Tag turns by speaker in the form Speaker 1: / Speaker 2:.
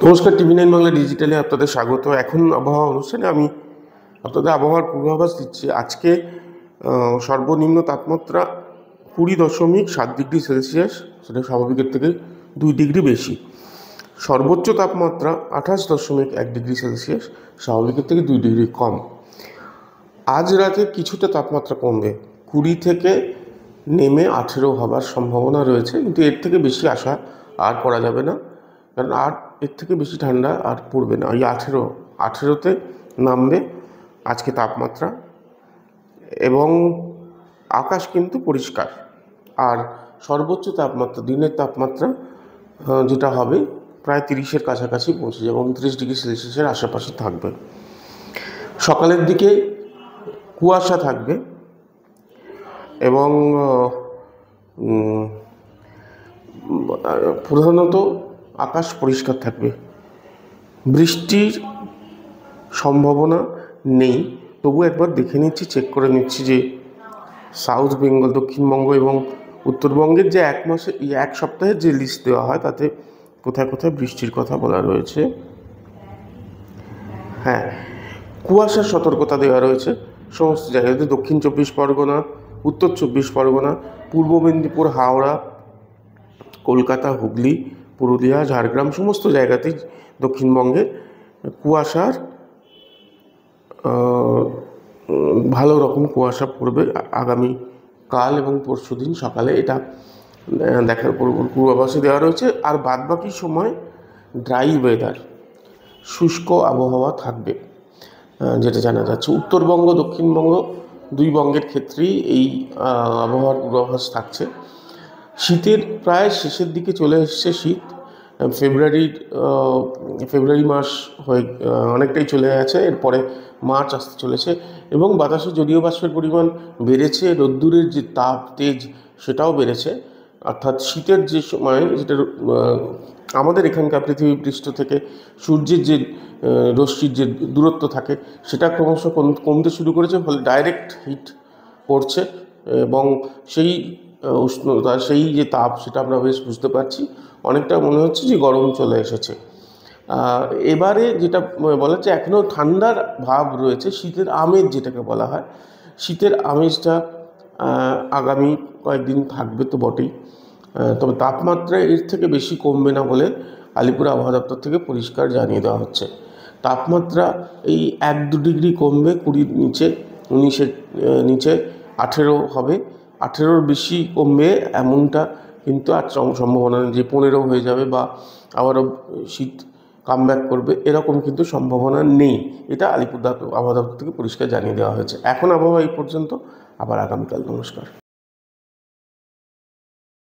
Speaker 1: নমস্কার, TV9 বাংলা ডিজিটালে আপনাদের স্বাগত। এখন আবহাওয়া অনুষ্ঠানে আমি আপনাদের আবহাওয়ার পূর্বাভাস দিচ্ছি। আজকে সর্বনিম্ন তাপমাত্রা 20.7 ডিগ্রি সেলসিয়াস, সেটা স্বাভাবিকের থেকে 2 ডিগ্রি বেশি। সর্বোচ্চ তাপমাত্রা 28.1 ডিগ্রি সেলসিয়াস, স্বাভাবিকের থেকে 2 ডিগ্রি কম। আজ রাতে কিছুটা তাপমাত্রা কমবে, 20 থেকে নেমে 18 হবার সম্ভাবনা রয়েছে, কিন্তু এর থেকে বেশি আশা আর করা যাবে না, কারণ আর এর থেকে বেশি ঠান্ডা আর পড়বে না। ওই 18তে নামবে আজকে তাপমাত্রা, এবং আকাশ কিন্তু পরিষ্কার। আর সর্বোচ্চ তাপমাত্রা, দিনের তাপমাত্রা যেটা হবে প্রায় 30-এর কাছাকাছি পৌঁছে যাবে, 29 ডিগ্রি সেলসিয়াসের আশেপাশে থাকবে। সকালের দিকে কুয়াশা থাকবে এবং প্রধানত আকাশ পরিষ্কার থাকবে, বৃষ্টির সম্ভাবনা নেই। তবু একবার দেখে নিচ্ছি, চেক করে নিচ্ছি যে সাউথ বেঙ্গল, দক্ষিণবঙ্গ এবং উত্তরবঙ্গের যে এক সপ্তাহের যে লিস্ট দেওয়া হয় তাতে কোথায় কোথায় বৃষ্টির কথা বলা রয়েছে। হ্যাঁ, কুয়াশার সতর্কতা দেওয়া রয়েছে সমস্ত জায়গাতে। দক্ষিণ 24 পরগনা, উত্তর 24 পরগনা, পূর্ব মেদিনীপুর, হাওড়া, কলকাতা, হুগলি, পুরুলিয়া, ঝাড়গ্রাম, সমস্ত জায়গাতেই দক্ষিণবঙ্গে কুয়াশার ভালো রকম কুয়াশা পড়বে আগামী কাল এবং পরশু দিন সকালে, এটা দেখার পূর্বাভাসে দেওয়া রয়েছে। আর বাদবাকি সময় ড্রাই ওয়েদার, শুষ্ক আবহাওয়া থাকবে যেটা জানা যাচ্ছে। উত্তরবঙ্গ, দক্ষিণবঙ্গ দুই বঙ্গের ক্ষেত্রেই এই আবহাওয়ার পূর্বাভাস থাকছে। শীতের প্রায় শেষের দিকে চলে এসছে শীত। ফেব্রুয়ারি মাস হয়ে অনেকটাই চলে গেছে, এরপরে মার্চ আসতে চলেছে, এবং বাতাসে জলীয় বাষ্পের পরিমাণ বেড়েছে, রোদ্দুরের যে তাপ তেজ সেটাও বেড়েছে। অর্থাৎ শীতের যে সময়, যেটা আমাদের এখানকার পৃথিবী পৃষ্ঠ থেকে সূর্যের যে রশ্মির যে দূরত্ব থাকে সেটা ক্রমশ কমতে শুরু করেছে, ফলে ডাইরেক্ট হিট পড়ছে, এবং সেই উষ্ণতা, সেই যে তাপ, সেটা আমরা বেশ বুঝতে পারছি। অনেকটা মনে হচ্ছে যে গরম চলে এসেছে। এবারে যেটা বলা হচ্ছে, এখনও ঠান্ডার ভাব রয়েছে, শীতের আমেজ যেটাকে বলা হয়, শীতের আমেজটা আগামী কয়েকদিন থাকবে তো বটেই। তবে তাপমাত্রা এর থেকে বেশি কমবে না বলে আলিপুর আবহাওয়া দপ্তর থেকে পরিষ্কার জানিয়ে দেওয়া হচ্ছে। তাপমাত্রা এই 1-2 ডিগ্রি কমবে, 20-র নিচে, 19-এর নিচে, 18 হবে। 18-র বেশি কমবে এমনটা কিন্তু আর সম্ভাবনা নেই যে 15 হয়ে যাবে বা আবারও শীত কামব্যাক করবে, এরকম কিন্তু সম্ভাবনা নেই। এটা আলিপুর আবহাওয়া দপ্তর থেকে পরিষ্কার জানিয়ে দেওয়া হয়েছে। এখন আবহাওয়া এই পর্যন্ত, আবার আগামীকাল। নমস্কার।